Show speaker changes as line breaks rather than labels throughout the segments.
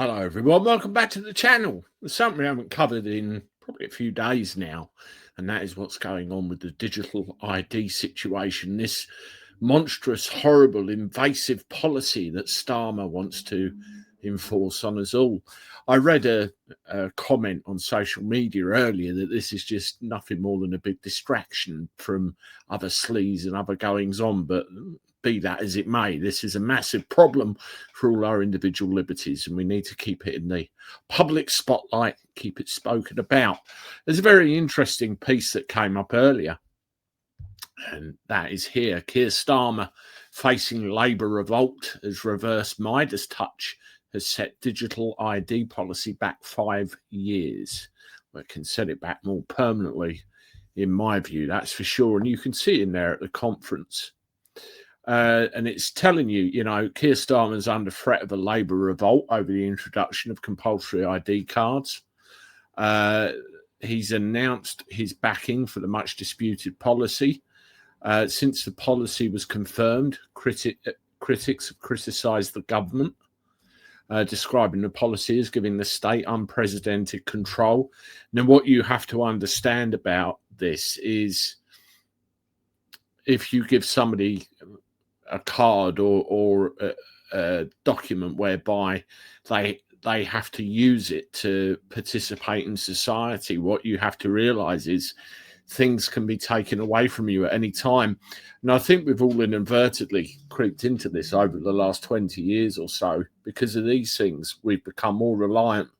Hello everyone, welcome back to the channel. There's something we haven't covered in probably a few days now, and that is what's going on with the digital ID situation, this monstrous, horrible, invasive policy that Starmer wants to enforce on us all. I read a comment on social media earlier that this is just nothing more than a big distraction from other sleaze and other goings on, but be that as it may, this is a massive problem for all our individual liberties, and we need to keep it in the public spotlight, keep it spoken about. There's a very interesting piece that came up earlier, and that is here. Keir Starmer facing Labour revolt as reverse Midas touch has set digital ID policy back 5 years. Well, it can set it back more permanently, in my view, that's for sure. And you can see in there at the conference. And it's telling you, Keir Starmer's under threat of a Labour revolt over the introduction of compulsory ID cards. He's announced his backing for the much disputed policy. Since the policy was confirmed, critics have criticised the government, describing the policy as giving the state unprecedented control. Now, what you have to understand about this is if you give somebody a card or a document whereby they have to use it to participate in society, what you have to realize is things can be taken away from you at any time. And I think we've all inadvertently creeped into this over the last 20 years or so. Because of these things, we've become more reliant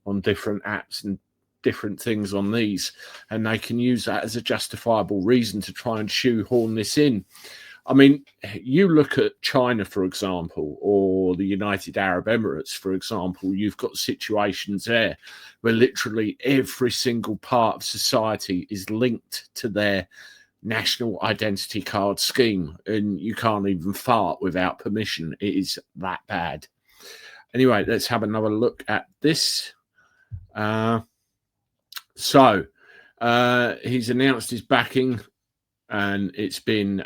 on different apps and different things on these, and they can use that as a justifiable reason to try and shoehorn this in. I mean, you look at China, for example, or the United Arab Emirates, for example, you've got situations there where literally every single part of society is linked to their national identity card scheme, and you can't even fart without permission. It is that bad. Anyway, let's have another look at this. He's announced his backing, and it's been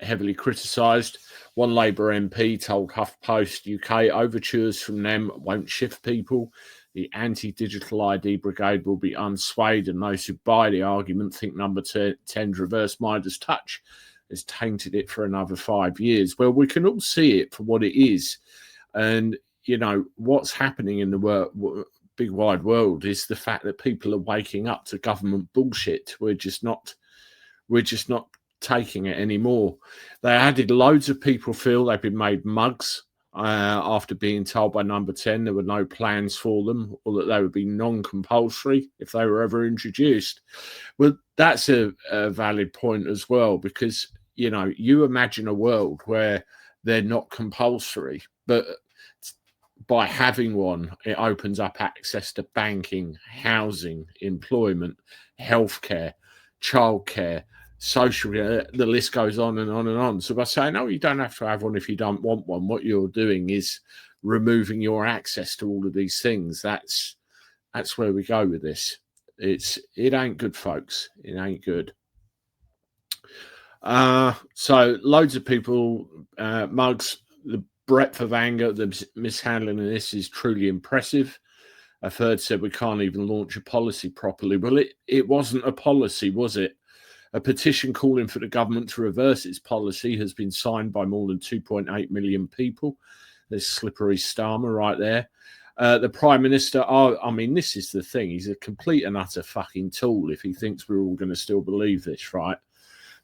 heavily criticised. One Labour MP told HuffPost UK overtures from them won't shift people. The anti-digital ID brigade will be unswayed, and those who buy the argument think number 10's reverse Midas touch has tainted it for another 5 years. Well, we can all see it for what it is. And, what's happening in the big wide world is the fact that people are waking up to government bullshit. We're just not taking it anymore. They added loads of people feel they've been made mugs after being told by number 10 there were no plans for them, or that they would be non-compulsory if they were ever introduced. Well, that's a valid point as well, because, you imagine a world where they're not compulsory, but by having one, it opens up access to banking, housing, employment, healthcare, childcare, social, the list goes on and on and on. So by saying, no, you don't have to have one if you don't want one, what you're doing is removing your access to all of these things. That's where we go with this. It ain't good, folks. It ain't good. So loads of people, mugs, the breadth of anger, the mishandling of this is truly impressive. A third said we can't even launch a policy properly. Well, it wasn't a policy, was it? A petition calling for the government to reverse its policy has been signed by more than 2.8 million people. There's slippery Starmer right there. The Prime Minister, this is the thing. He's a complete and utter fucking tool if he thinks we're all going to still believe this, right?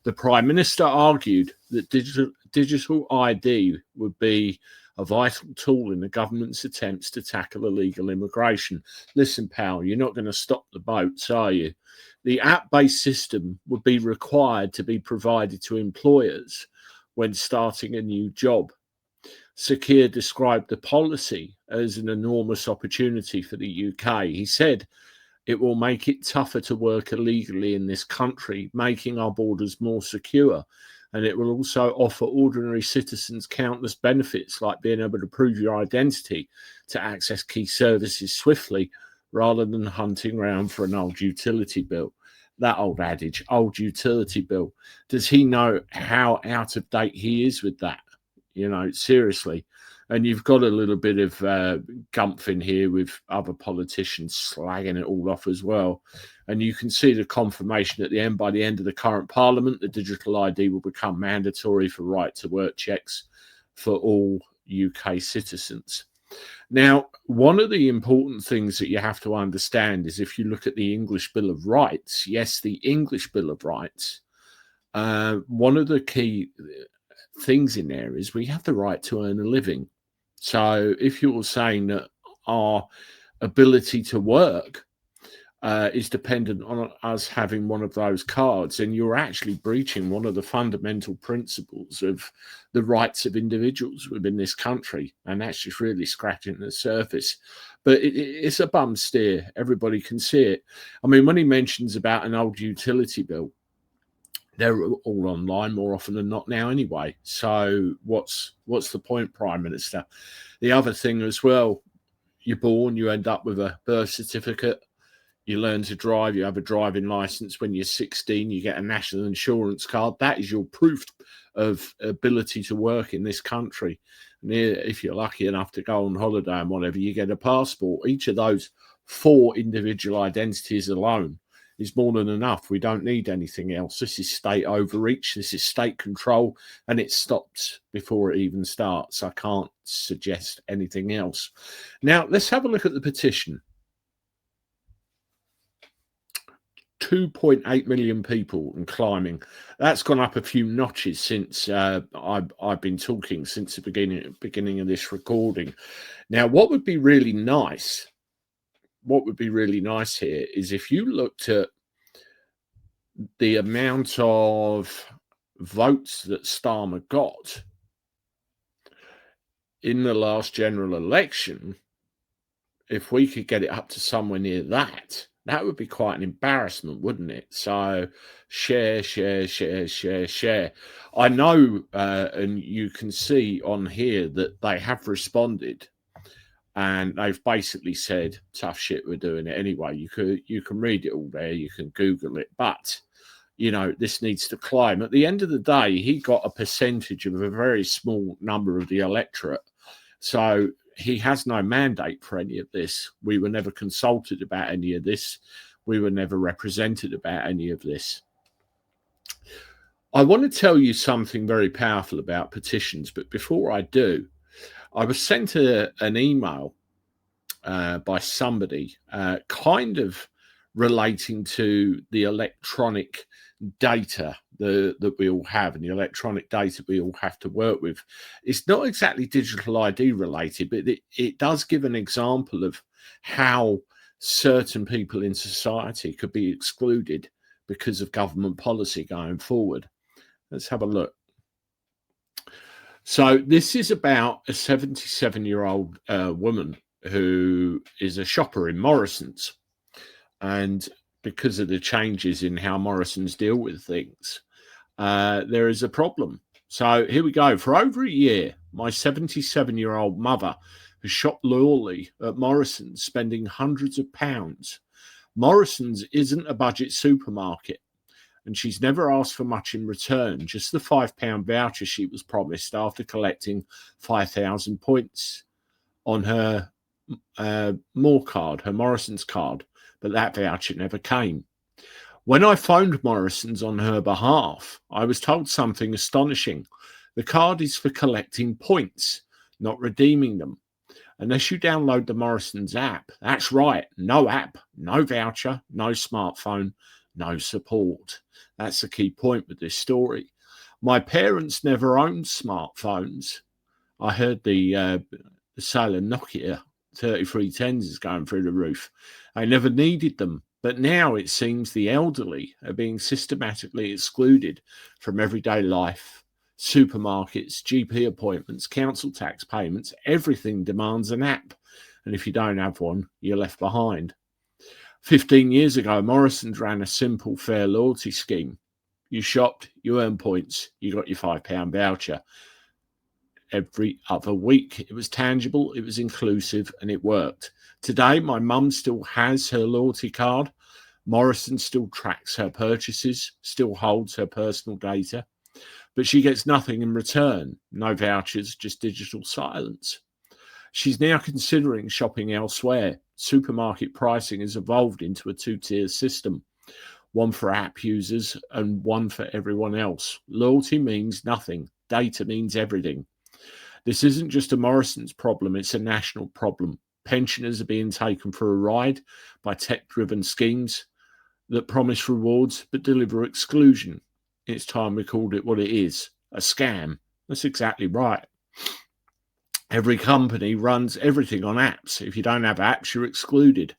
The Prime Minister argued that digital ID would be a vital tool in the government's attempts to tackle illegal immigration. Listen, pal, you're not going to stop the boats, are you? The app-based system would be required to be provided to employers when starting a new job. Keir described the policy as an enormous opportunity for the UK. He said, it will make it tougher to work illegally in this country, making our borders more secure. And it will also offer ordinary citizens countless benefits, like being able to prove your identity to access key services swiftly, rather than hunting around for an old utility bill. That old adage, old utility bill. Does he know how out of date he is with that? Seriously. And you've got a little bit of gumph in here with other politicians slagging it all off as well. And you can see the confirmation at the end. By the end of the current parliament, the digital ID will become mandatory for right-to-work checks for all UK citizens. Now, one of the important things that you have to understand is if you look at the English Bill of Rights, yes, the English Bill of Rights, one of the key things in there is we have the right to earn a living. So if you're saying that our ability to work is dependent on us having one of those cards, and you're actually breaching one of the fundamental principles of the rights of individuals within this country, and that's just really scratching the surface. But it's a bum steer. Everybody can see it. I mean, when he mentions about an old utility bill, they're all online more often than not now anyway. So what's the point, Prime Minister? The other thing as well, you're born, you end up with a birth certificate, you learn to drive, you have a driving license. When you're 16, you get a national insurance card. That is your proof of ability to work in this country. And if you're lucky enough to go on holiday and whatever, you get a passport. Each of those 4 individual identities alone is more than enough. We don't need anything else. This is state overreach. This is state control, and it stops before it even starts. I can't suggest anything else. Now, let's have a look at the petition. 2.8 million people and climbing. That's gone up a few notches since I've been talking since the beginning of this recording. Now, what would be really nice here is if you looked at the amount of votes that Starmer got in the last general election. If we could get it up to somewhere near that, that would be quite an embarrassment, wouldn't it? So share. I know, and you can see on here that they have responded, and they've basically said, tough shit, we're doing it anyway. You can read it all there, you can Google it, but you know, this needs to climb. At the end of the day, he got a percentage of a very small number of the electorate. So he has no mandate for any of this. We were never consulted about any of this. We were never represented about any of this. I want to tell you something very powerful about petitions, but before I do, I was sent an email by somebody kind of relating to the electronic data that we all have and the electronic data we all have to work with. It's not exactly digital ID related, but it does give an example of how certain people in society could be excluded because of government policy going forward. Let's have a look. So this is about a 77-year-old woman who is a shopper in Morrison's. And because of the changes in how Morrison's deal with things, there is a problem. So here we go. For over a year, my 77-year-old mother has shopped loyally at Morrison's, spending hundreds of pounds. Morrison's isn't a budget supermarket, and she's never asked for much in return, just the £5 voucher she was promised after collecting 5,000 points on her More card, her Morrison's card, but that voucher never came. When I phoned Morrison's on her behalf, I was told something astonishing. The card is for collecting points, not redeeming them. Unless you download the Morrison's app. That's right, no app, no voucher, no smartphone, no support. That's the key point with this story. My parents never owned smartphones. I heard the sale of Nokia 3310s is going through the roof. I never needed them. But now it seems the elderly are being systematically excluded from everyday life. Supermarkets, GP appointments, council tax payments, everything demands an app. And if you don't have one, you're left behind. 15 years ago, Morrison's ran a simple, fair loyalty scheme. You shopped, you earned points, you got your £5 voucher. Every other week. It was tangible, it was inclusive, and it worked. Today, my mum still has her loyalty card. Morrison still tracks her purchases, still holds her personal data. but she gets nothing in return. No vouchers, just digital silence. She's now considering shopping elsewhere. Supermarket pricing has evolved into a two-tier system, one for app users and one for everyone else. Loyalty means nothing. Data means everything. This isn't just a Morrison's problem, it's a national problem. Pensioners are being taken for a ride by tech-driven schemes that promise rewards but deliver exclusion. It's time we called it what it is, a scam. That's exactly right. Every company runs everything on apps. If you don't have apps, you're excluded.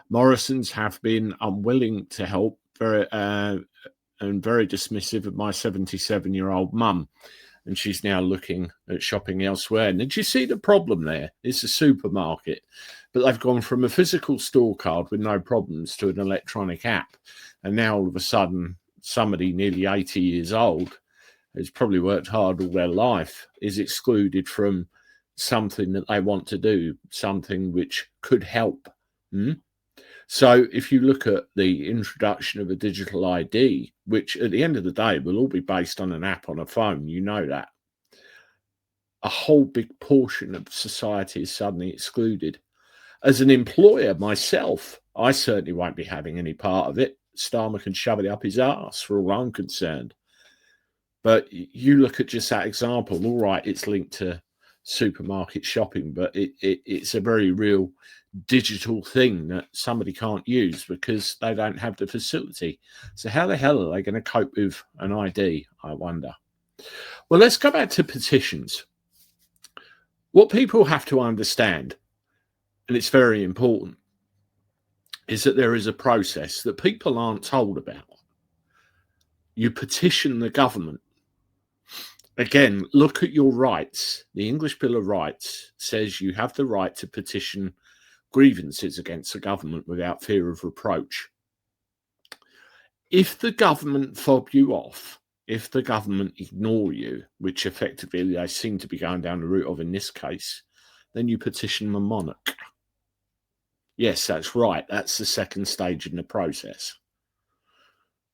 Morrisons have been unwilling to help and very dismissive of my 77-year-old mum. And she's now looking at shopping elsewhere. And did you see the problem there? It's a supermarket, but they've gone from a physical store card with no problems to an electronic app. And now all of a sudden, somebody nearly 80 years old, who's probably worked hard all their life, is excluded from something that they want to do, something which could help. So if you look at the introduction of a digital ID, which at the end of the day will all be based on an app on a phone, you know that, a whole big portion of society is suddenly excluded. As an employer myself, I certainly won't be having any part of it. Starmer can shove it up his arse for all I'm concerned. But you look at just that example, all right, it's linked to supermarket shopping, but it's a very real digital thing that somebody can't use because they don't have the facility. So how the hell are they going to cope with an ID, I wonder? Well, let's go back to petitions. What people have to understand, and it's very important, is that there is a process that people aren't told about. You petition the government. Again, look at your rights. The English Bill of Rights says you have the right to petition grievances against the government without fear of reproach. If the government fob you off, if the government ignore you, which effectively they seem to be going down the route of in this case, then you petition the monarch. Yes, that's right. That's the second stage in the process.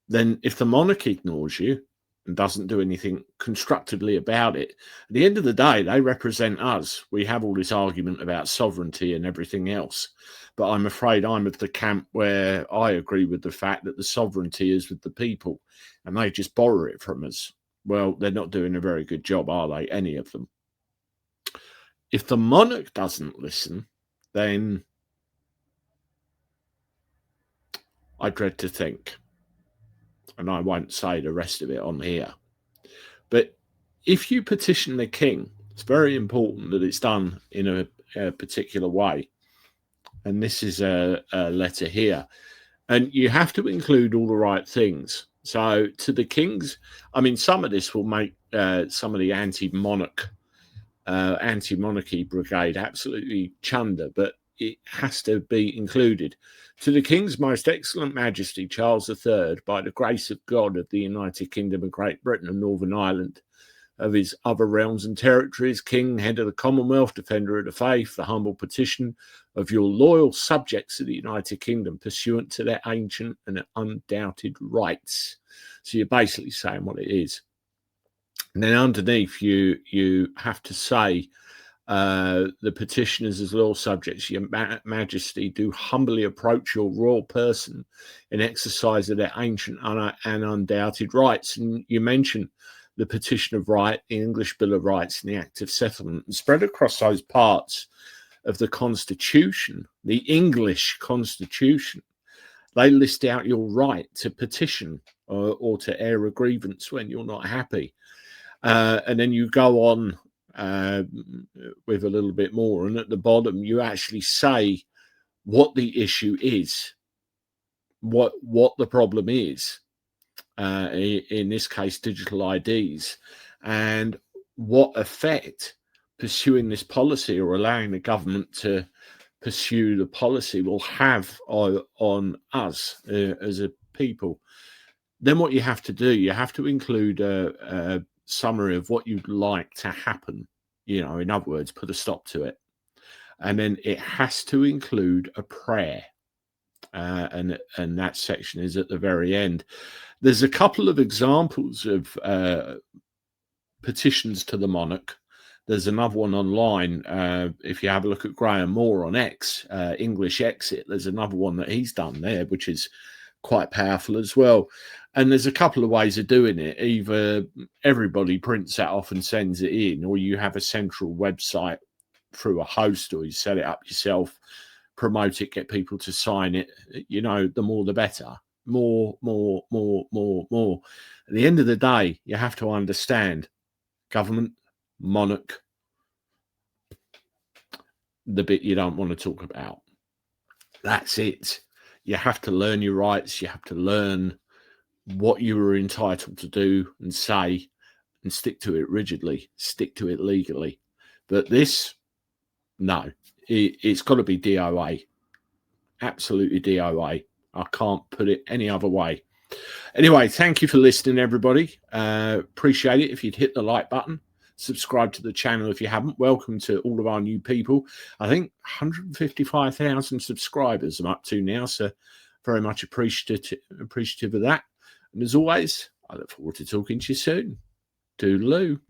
Then if the monarch ignores you and doesn't do anything constructively about it, at the end of the day, they represent us. We have all this argument about sovereignty and everything else, but I'm afraid I'm of the camp where I agree with the fact that the sovereignty is with the people and they just borrow it from us. Well, they're not doing a very good job, are they? Any of them. If the monarch doesn't listen, then I dread to think, and I won't say the rest of it on here, but if you petition the king, it's very important that it's done in a particular way. And this is a letter here. And you have to include all the right things. So to the kings, I mean, some of this will make some of the anti-monarchy brigade absolutely chunder, but it has to be included. To the King's Most Excellent Majesty Charles III, by the grace of God of the United Kingdom of Great Britain and Northern Ireland, of his other realms and territories, King, Head of the Commonwealth, Defender of the Faith, the humble petition of your loyal subjects of the United Kingdom, pursuant to their ancient and undoubted rights. So you're basically saying what it is. And then underneath, you have to say, the petitioners as loyal subjects, your majesty, do humbly approach your royal person in exercise of their ancient and undoubted rights. And you mention the petition of right, the English Bill of Rights, and the Act of Settlement, and spread across those parts of the Constitution, the English Constitution. They list out your right to petition or to air a grievance when you're not happy. And then you go on with a little bit more, and at the bottom you actually say what the issue is, what the problem is, in this case digital IDs, and what effect pursuing this policy or allowing the government to pursue the policy will have on us as a people. Then what you have to do, you have to include a summary of what you'd like to happen. You know, in other words, put a stop to it. And then it has to include a prayer. And that section is at the very end. There's a couple of examples of petitions to the monarch. There's another one online. If you have a look at Graham Moore on X, English Exit, there's another one that he's done there, which is quite powerful as well. And there's a couple of ways of doing it. Either everybody prints that off and sends it in, or you have a central website through a host, or you set it up yourself, promote it, get people to sign it. You know, the more the better. More. At the end of the day, you have to understand government, monarch, the bit you don't want to talk about. That's it. You have to learn your rights. You have to learn what you are entitled to do and say, and stick to it rigidly, stick to it legally. But this, no, it's got to be DOA. Absolutely DOA. I can't put it any other way. Anyway, thank you for listening, everybody. Appreciate it if you'd hit the like button. Subscribe to the channel if you haven't. Welcome to all of our new people. I think 155,000 subscribers I'm up to now, so very much appreciative of that. And as always, I look forward to talking to you soon. Toodaloo.